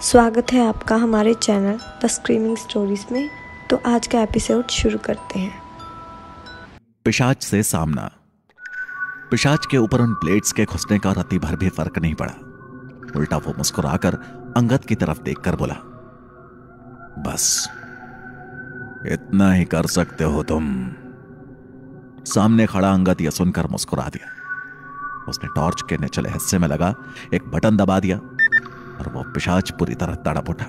स्वागत है आपका हमारे चैनल द स्क्रीमिंग स्टोरीज में। तो आज का एपिसोड शुरू करते हैं। पिशाच से सामना। पिशाच के ऊपर उन प्लेट्स के घुसने का रत्ती भर भी फर्क नहीं पड़ा। उल्टा वो मुस्कुराकर अंगद की तरफ देखकर बोला, बस इतना ही कर सकते हो तुम। सामने खड़ा अंगद यह सुनकर मुस्कुरा दिया। उसने टॉर्च के निचले हिस्से में लगा एक बटन दबा दिया और वो पिशाच पूरी तरह तड़प उठा।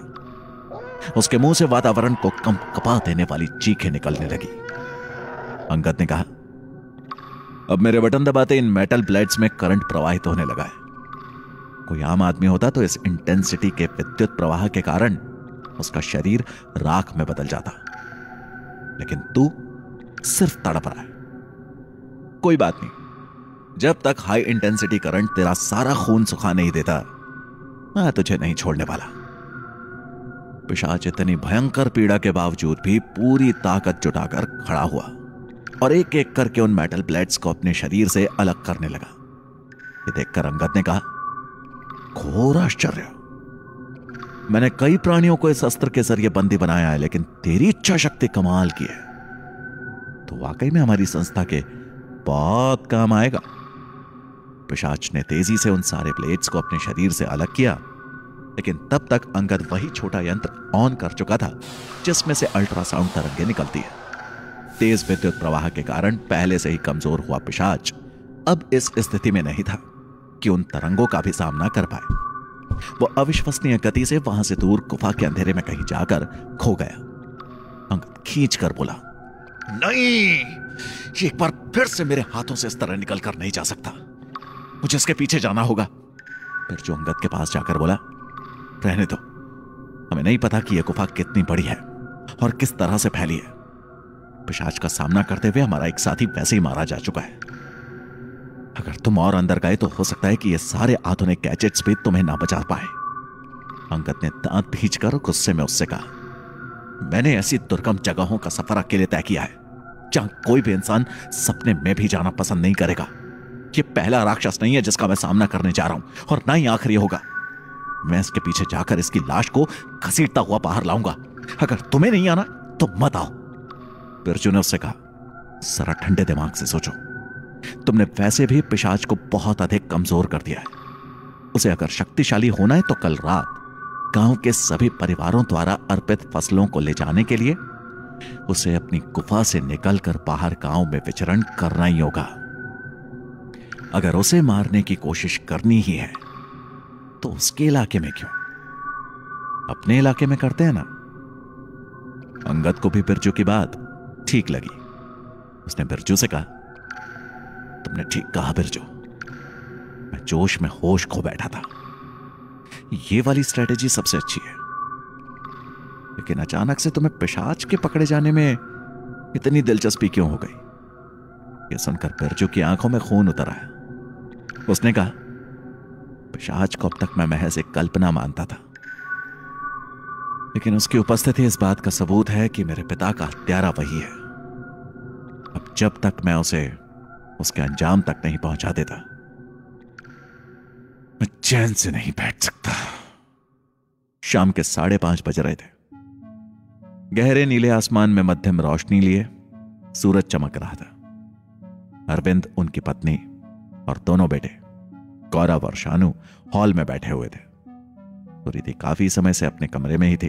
उसके मुंह से वातावरण को कंपकपा देने वाली चीखें निकलने लगी। अंगद ने कहा, अब मेरे बटन दबाते इन मेटल प्लेट्स में करंट प्रवाहित होने लगा है। कोई आम आदमी होता तो इस इंटेंसिटी के विद्युत प्रवाह के कारण उसका शरीर राख में बदल जाता, लेकिन तू सिर्फ तड़प रहा है। कोई बात नहीं, जब तक हाई इंटेंसिटी करंट तेरा सारा खून सुखा नहीं देता, मैं तुझे नहीं छोड़ने वाला। पिशाच इतनी भयंकर पीड़ा के बावजूद भी पूरी ताकत जुटाकर खड़ा हुआ और एक एक करके उन मेटल प्लेट्स को अपने शरीर से अलग करने लगा। ये देखकर अंगद ने कहा, घोर आश्चर्य। मैंने कई प्राणियों को इस अस्त्र के जरिए बंदी बनाया है, लेकिन तेरी इच्छा शक्ति कमाल की है। तो वाकई में हमारी संस्था के बहुत काम आएगा। पिशाच ने तेजी से उन सारे प्लेट्स को अपने शरीर से अलग किया, लेकिन तब तक अंगद वही छोटा यंत्र ऑन कर चुका था जिसमें से अल्ट्रासाउंड तरंगें निकलती है। तेज विद्युत प्रवाह के कारण पहले से ही कमजोर हुआ पिशाच अब इस स्थिति में नहीं था कि उन तरंगों का भी सामना कर पाए। वो अविश्वसनीय गति से वहां से दूर गुफा के अंधेरे में कहीं जाकर खो गया। अंगद खींच कर बोला, नहीं, ये एक बार फिर से मेरे हाथों से इस तरह निकल कर नहीं जा सकता। मुझे इसके पीछे जाना होगा। फिर जो अंगद के पास जाकर बोला, रहने दो, हमें नहीं पता कि यह गुफा कितनी बड़ी है और किस तरह से फैली है। पिशाच का सामना करते हुए हमारा एक साथी वैसे ही मारा जा चुका है। अगर तुम और अंदर गए तो हो सकता है कि ये सारे आधुनिक गैजेट्स भी तुम्हें ना बचा पाए। अंगद ने दांत भींचकर गुस्से में उससे कहा, मैंने ऐसी दुर्गम जगहों का सफर अकेले तय किया है जहां कोई भी इंसान सपने में भी जाना पसंद नहीं करेगा। ये पहला राक्षस नहीं है जिसका मैं सामना करने जा रहा हूं और ना ही आखिरी होगा। मैं इसके पीछे जाकर इसकी लाश को घसीटता हुआ बाहर लाऊंगा। अगर तुम्हें नहीं आना तो मत आओ। बिरजू ने उससे कहा, जरा ठंडे दिमाग से सोचो। तुमने वैसे भी पिशाच को बहुत अधिक कमजोर कर दिया है। उसे अगर शक्तिशाली होना है तो कल रात गांव के सभी परिवारों द्वारा अर्पित फसलों को ले जाने के लिए उसे अपनी गुफा से निकलकर बाहर गांव में विचरण करना ही होगा। अगर उसे मारने की कोशिश करनी ही है तो उसके इलाके में क्यों, अपने इलाके में करते हैं ना। अंगद को भी बिरजू की बात ठीक लगी। उसने बिरजू से कहा, तुमने ठीक कहा बिरजू, मैं जोश में होश खो बैठा था। ये वाली स्ट्रेटेजी सबसे अच्छी है। लेकिन अचानक से तुम्हें पिशाच के पकड़े जाने में इतनी दिलचस्पी क्यों हो गई? यह सुनकर बिरजू की आंखों में खून उतर आया। उसने कहा, पिशाच को अब तक मैं महज एक कल्पना मानता था, लेकिन उसकी उपस्थिति इस बात का सबूत है कि मेरे पिता का हत्यारा वही है। अब जब तक मैं उसे उसके अंजाम तक नहीं पहुंचा देता, मैं चैन से नहीं बैठ सकता। शाम के 5:30 बज रहे थे। गहरे नीले आसमान में मध्यम रोशनी लिए सूरज चमक रहा था। अरविंद, उनकी पत्नी और दोनों बेटे गौरव और शानू हॉल में बैठे हुए थे। सुरीति काफी समय से अपने कमरे में ही थी,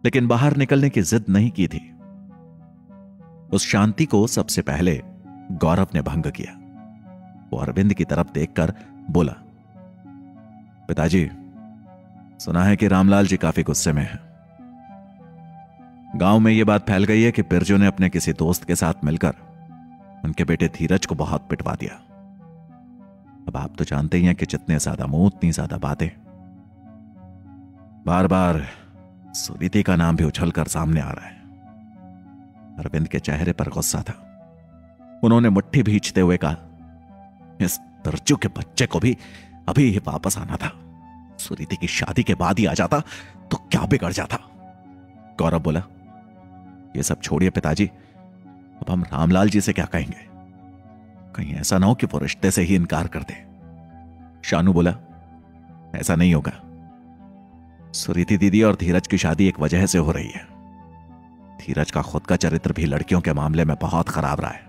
लेकिन बाहर निकलने की जिद नहीं की थी। उस शांति को सबसे पहले गौरव ने भंग किया। वो अरविंद की तरफ देखकर बोला, पिताजी, सुना है कि रामलाल जी काफी गुस्से में हैं। गांव में यह बात फैल गई है कि बिरजू ने अपने किसी दोस्त के साथ मिलकर उनके बेटे धीरज को बहुत पिटवा दिया। अब आप तो जानते ही हैं कि जितने ज्यादा मुंह उतनी ज्यादा बातें। बार बार सुरीति का नाम भी उछलकर सामने आ रहा है। अरविंद के चेहरे पर गुस्सा था। उन्होंने मुट्ठी भींचते हुए कहा, इस बिरजू के बच्चे को भी अभी ही वापस आना था। सुरीति की शादी के बाद ही आ जाता तो क्या बिगड़ जाता। गौरव बोला, ये सब छोड़िए पिताजी, अब हम रामलाल जी से क्या कहेंगे? कहीं ऐसा ना हो कि वो रिश्ते से ही इनकार कर दे। शानू बोला, ऐसा नहीं होगा। सुरीति दीदी और धीरज की शादी एक वजह से हो रही है। धीरज का खुद का चरित्र भी लड़कियों के मामले में बहुत खराब रहा है।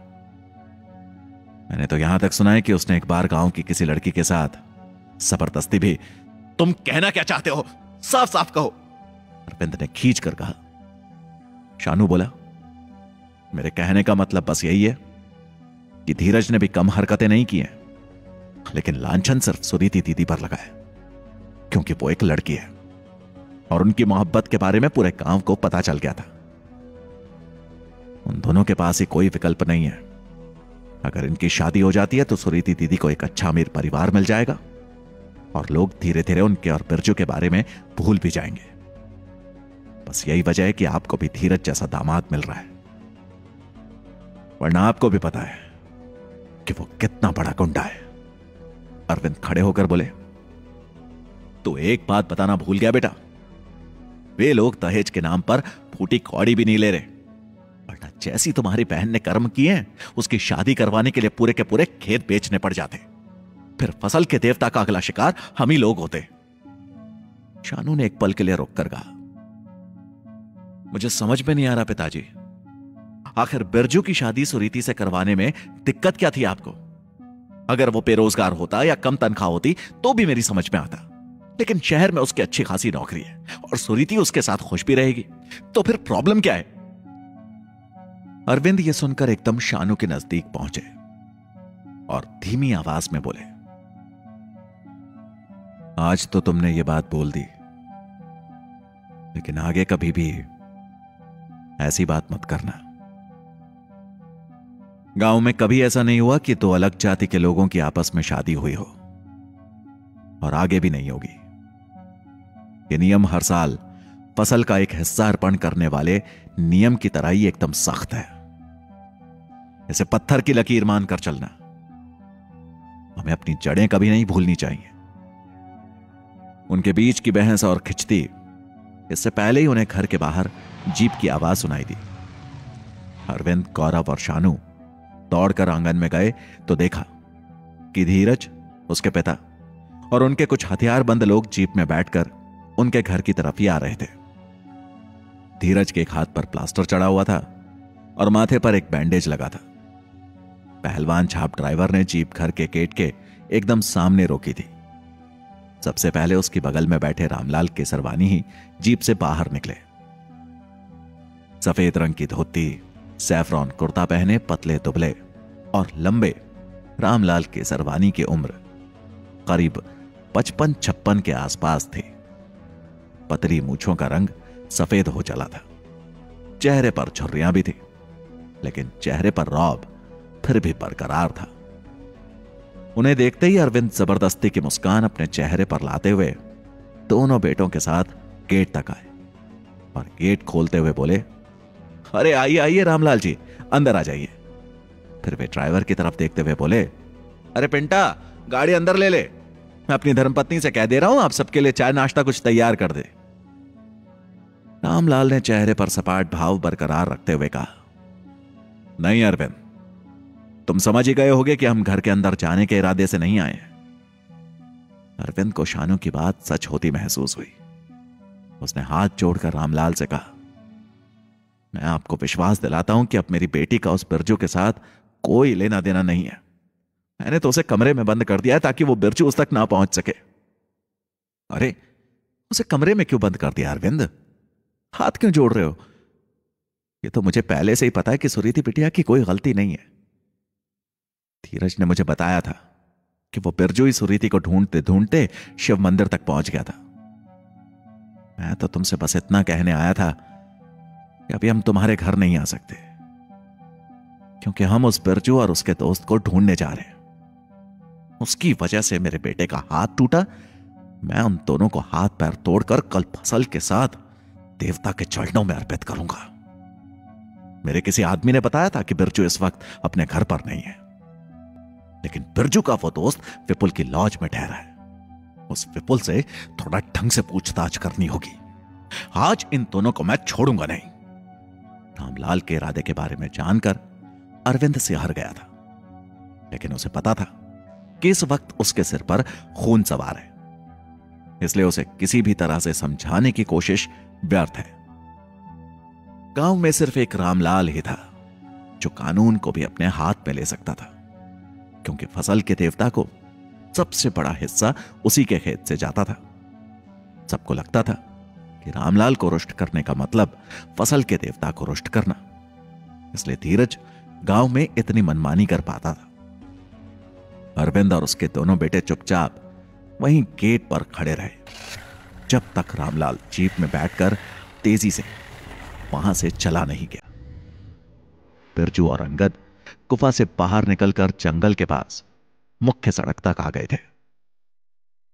मैंने तो यहां तक सुना है कि उसने एक बार गांव की किसी लड़की के साथ जबरदस्ती भी। तुम कहना क्या चाहते हो, साफ साफ कहो, अरविंद ने खींच कर कहा। शानू बोला, मेरे कहने का मतलब बस यही है कि धीरज ने भी कम हरकतें नहीं की हैं, लेकिन लांछन सिर्फ सुरीति दीदी पर लगा है, क्योंकि वो एक लड़की है और उनकी मोहब्बत के बारे में पूरे गांव को पता चल गया था। उन दोनों के पास ही कोई विकल्प नहीं है। अगर इनकी शादी हो जाती है तो सुरीति दीदी को एक अच्छा अमीर परिवार मिल जाएगा और लोग धीरे धीरे उनके और बिरजू के बारे में भूल भी जाएंगे। बस यही वजह है कि आपको भी धीरज जैसा दामाद मिल रहा है, वरना आपको भी पता है कि वो कितना बड़ा गुंडा है। अरविंद खड़े होकर बोले, तो एक बात बताना भूल गया बेटा, वे लोग दहेज के नाम पर फूटी कौड़ी भी नहीं ले रहे, वरना जैसी तुम्हारी बहन ने कर्म किए हैं उसकी शादी करवाने के लिए पूरे के पूरे खेत बेचने पड़ जाते, फिर फसल के देवता का अगला शिकार हम ही लोग होते। शानू ने एक पल के लिए रोककर कहा, मुझे समझ में नहीं आ रहा पिताजी, आखिर बिरजू की शादी सुरीति से करवाने में दिक्कत क्या थी आपको? अगर वो बेरोजगार होता या कम तनख्वाह होती तो भी मेरी समझ में आता, लेकिन शहर में उसकी अच्छी खासी नौकरी है और सुरीति उसके साथ खुश भी रहेगी, तो फिर प्रॉब्लम क्या है? अरविंद ये सुनकर एकदम शानू के नजदीक पहुंचे और धीमी आवाज में बोले, आज तो तुमने ये बात बोल दी, लेकिन आगे कभी भी ऐसी बात मत करना। गांव में कभी ऐसा नहीं हुआ कि दो अलग जाति के लोगों की आपस में शादी हुई हो, और आगे भी नहीं होगी। ये नियम हर साल फसल का एक हिस्सा अर्पण करने वाले नियम की तरह ही एकदम सख्त है। इसे पत्थर की लकीर मानकर चलना। हमें अपनी जड़ें कभी नहीं भूलनी चाहिए। उनके बीच की बहस और खिंचती, इससे पहले ही उन्हें घर के बाहर जीप की आवाज सुनाई दी। अरविंद, गौरव और शानू दौड़कर आंगन में गए तो देखा कि धीरज, उसके पिता और उनके कुछ हथियारबंद लोग जीप में बैठकर उनके घर की तरफ ही आ रहे थे। धीरज के एक हाथ पर प्लास्टर चढ़ा हुआ था और माथे पर एक बैंडेज लगा था। पहलवान छाप ड्राइवर ने जीप घर के गेट के एकदम सामने रोकी थी। सबसे पहले उसकी बगल में बैठे रामलाल केसरवानी ही जीप से बाहर निकले। सफेद रंग की धोती, सैफरॉन कुर्ता पहने पतले दुबले और लंबे रामलाल केसरवानी की उम्र करीब 55-56 के आसपास थी। पतली मूंछों का रंग सफेद हो चला था। चेहरे पर झुर्रियां भी थी, लेकिन चेहरे पर रौब फिर भी बरकरार था। उन्हें देखते ही अरविंद जबरदस्ती की मुस्कान अपने चेहरे पर लाते हुए दोनों बेटों के साथ गेट तक आए और गेट खोलते हुए बोले, अरे आइए आइए रामलाल जी, अंदर आ जाइए। फिर वे ड्राइवर की तरफ देखते हुए बोले, अरे पिंटा, गाड़ी अंदर ले ले, मैं अपनी धर्मपत्नी से कह दे रहा हूं आप सबके लिए चाय नाश्ता कुछ तैयार कर दे। रामलाल ने चेहरे पर सपाट भाव बरकरार रखते हुए कहा, नहीं अरविंद, तुम समझ ही गए होगे कि हम घर के अंदर जाने के इरादे से नहीं आए। अरविंद को शानू की बात सच होती महसूस हुई। उसने हाथ जोड़कर रामलाल से कहा, मैं आपको विश्वास दिलाता हूं कि अब मेरी बेटी का उस बिरजू के साथ कोई लेना देना नहीं है। मैंने तो उसे कमरे में बंद कर दिया है ताकि वो बिरजू उस तक ना पहुंच सके। अरे, उसे कमरे में क्यों बंद कर दिया अरविंद? हाथ क्यों जोड़ रहे हो? ये तो मुझे पहले से ही पता है कि सुरीति बिटिया की कोई गलती नहीं है। धीरज ने मुझे बताया था कि वो बिरजू ही सुरीति को ढूंढते ढूंढते शिव मंदिर तक पहुंच गया था। मैं तो तुमसे बस इतना कहने आया था कि अभी हम तुम्हारे घर नहीं आ सकते, क्योंकि हम उस बिरजू और उसके दोस्त को ढूंढने जा रहे हैं। उसकी वजह से मेरे बेटे का हाथ टूटा। मैं उन दोनों को हाथ पैर तोड़कर कल फसल के साथ देवता के चरणों में अर्पित करूंगा। मेरे किसी आदमी ने बताया था कि बिरजू इस वक्त अपने घर पर नहीं है, लेकिन बिरजू का वो दोस्त विपुल की लॉज में ठहरा है। उस विपुल से थोड़ा ढंग से पूछताछ करनी होगी। आज इन दोनों को मैं छोड़ूंगा नहीं। रामलाल के इरादे के बारे में जानकर अरविंद से हार गया था, लेकिन उसे पता था कि इस वक्त उसके सिर पर खून सवार है। इसलिए उसे किसी भी तरह से समझाने की कोशिश व्यर्थ है। गांव में सिर्फ एक रामलाल ही था जो कानून को भी अपने हाथ में ले सकता था, क्योंकि फसल के देवता को सबसे बड़ा हिस्सा उसी के खेत से जाता था। सबको लगता था कि रामलाल को रुष्ट करने का मतलब फसल के देवता को रुष्ट करना, इसलिए धीरज गांव में इतनी मनमानी कर पाता था। अरविंद और उसके दोनों बेटे चुपचाप वहीं गेट पर खड़े रहे जब तक रामलाल जीप में बैठकर तेजी से वहां से चला नहीं गया। बिरजू और अंगद गुफा से बाहर निकलकर जंगल के पास मुख्य सड़क तक आ गए थे।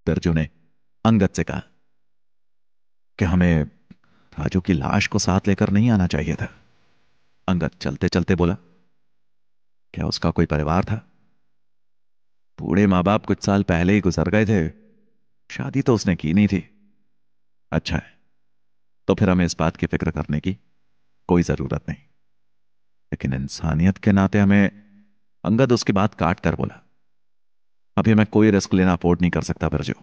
बिरजू ने अंगद से कहा कि हमें राजू की लाश को साथ लेकर नहीं आना चाहिए था। अंगद चलते चलते बोला, क्या उसका कोई परिवार था? बूढ़े मां बाप कुछ साल पहले ही गुजर गए थे, शादी तो उसने की नहीं थी। अच्छा है, तो फिर हमें इस बात की फिक्र करने की कोई जरूरत नहीं, लेकिन इंसानियत के नाते हमें। अंगद उसकी बात काट कर बोला, अभी मैं कोई रिस्क लेना अफोर्ड नहीं कर सकता बिरजू।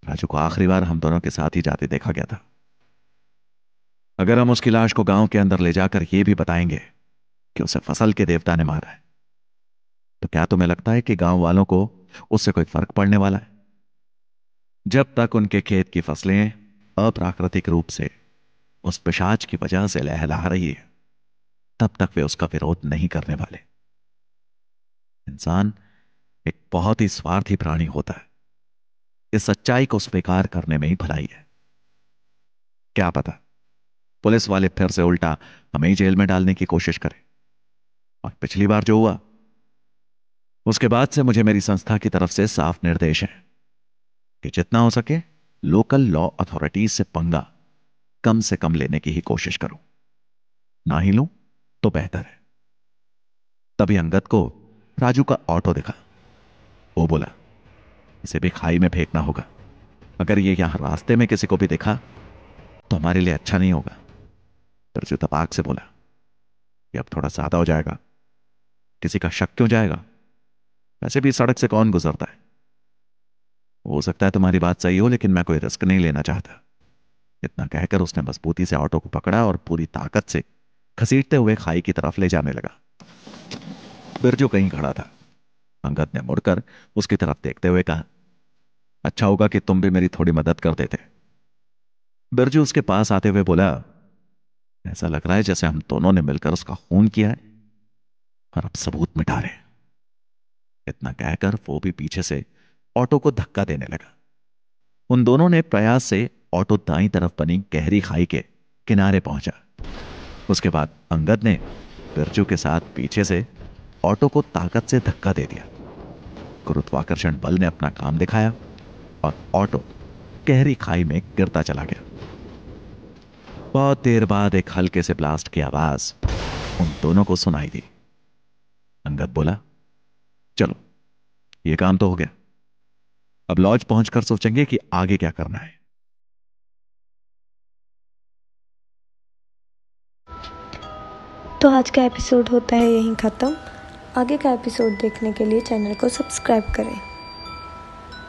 राजू को आखिरी बार हम दोनों के साथ ही जाते देखा गया था। अगर हम उसकी लाश को गांव के अंदर ले जाकर यह भी बताएंगे कि उसे फसल के देवता ने मारा है, तो क्या तुम्हें लगता है कि गांव वालों को उससे कोई फर्क पड़ने वाला है? जब तक उनके खेत की फसलें अप्राकृतिक रूप से उस पिशाच की वजह से लहला रही है, तब तक वे उसका विरोध नहीं करने वाले। इंसान एक बहुत ही स्वार्थी प्राणी होता है, इस सच्चाई को स्वीकार करने में ही भलाई है। क्या पता पुलिस वाले फिर से उल्टा हमें ही जेल में डालने की कोशिश करें। और पिछली बार जो हुआ, उसके बाद से मुझे मेरी संस्था की तरफ से साफ निर्देश है कि जितना हो सके लोकल लॉ अथॉरिटीज से पंगा कम से कम लेने की ही कोशिश करूं। ना ही लूं तो बेहतर है। तभी अंगद को राजू का ऑटो दिखा। वो बोला, इसे भी खाई में फेंकना होगा। अगर ये यहां रास्ते में किसी को भी दिखा तो हमारे लिए अच्छा नहीं होगा। बिरजू तपाक से बोला, ये अब थोड़ा ज्यादा हो जाएगा। किसी का शक क्यों जाएगा? वैसे भी सड़क से कौन गुजरता है? हो सकता है तुम्हारी बात सही हो, लेकिन मैं कोई रिस्क नहीं लेना चाहता। इतना कहकर उसने मजबूती से ऑटो को पकड़ा और पूरी ताकत से घसीटते हुए खाई की तरफ ले जाने लगा। बिरजू कहीं खड़ा था। अंगद ने मुड़कर उसकी तरफ देखते हुए कहा, अच्छा होगा कि तुम भी मेरी थोड़ी मदद कर देते। बिरजू उसके पास आते हुए बोला, ऐसा लग रहा है जैसे हम दोनों ने मिलकर उसका खून किया है और अब सबूत मिटा रहे हैं। इतना कहकर वो भी पीछे से ऑटो को धक्का देने लगा। उन दोनों ने प्रयास से ऑटो दाईं तरफ बनी गहरी खाई के किनारे पहुंचा। उसके बाद अंगद ने बिरजू के साथ पीछे से ऑटो को ताकत से धक्का दे दिया। गुरुत्वाकर्षण बल ने अपना काम दिखाया और ऑटो गहरी खाई में गिरता चला गया। बहुत देर बाद एक हल्के से ब्लास्ट की आवाज उन दोनों को सुनाई दी। अंगद बोला, चलो ये काम तो हो गया, अब लॉज पहुंचकर सोचेंगे कि आगे क्या करना है। तो आज का एपिसोड होता है यहीं ख़त्म। आगे का एपिसोड देखने के लिए चैनल को सब्सक्राइब करें।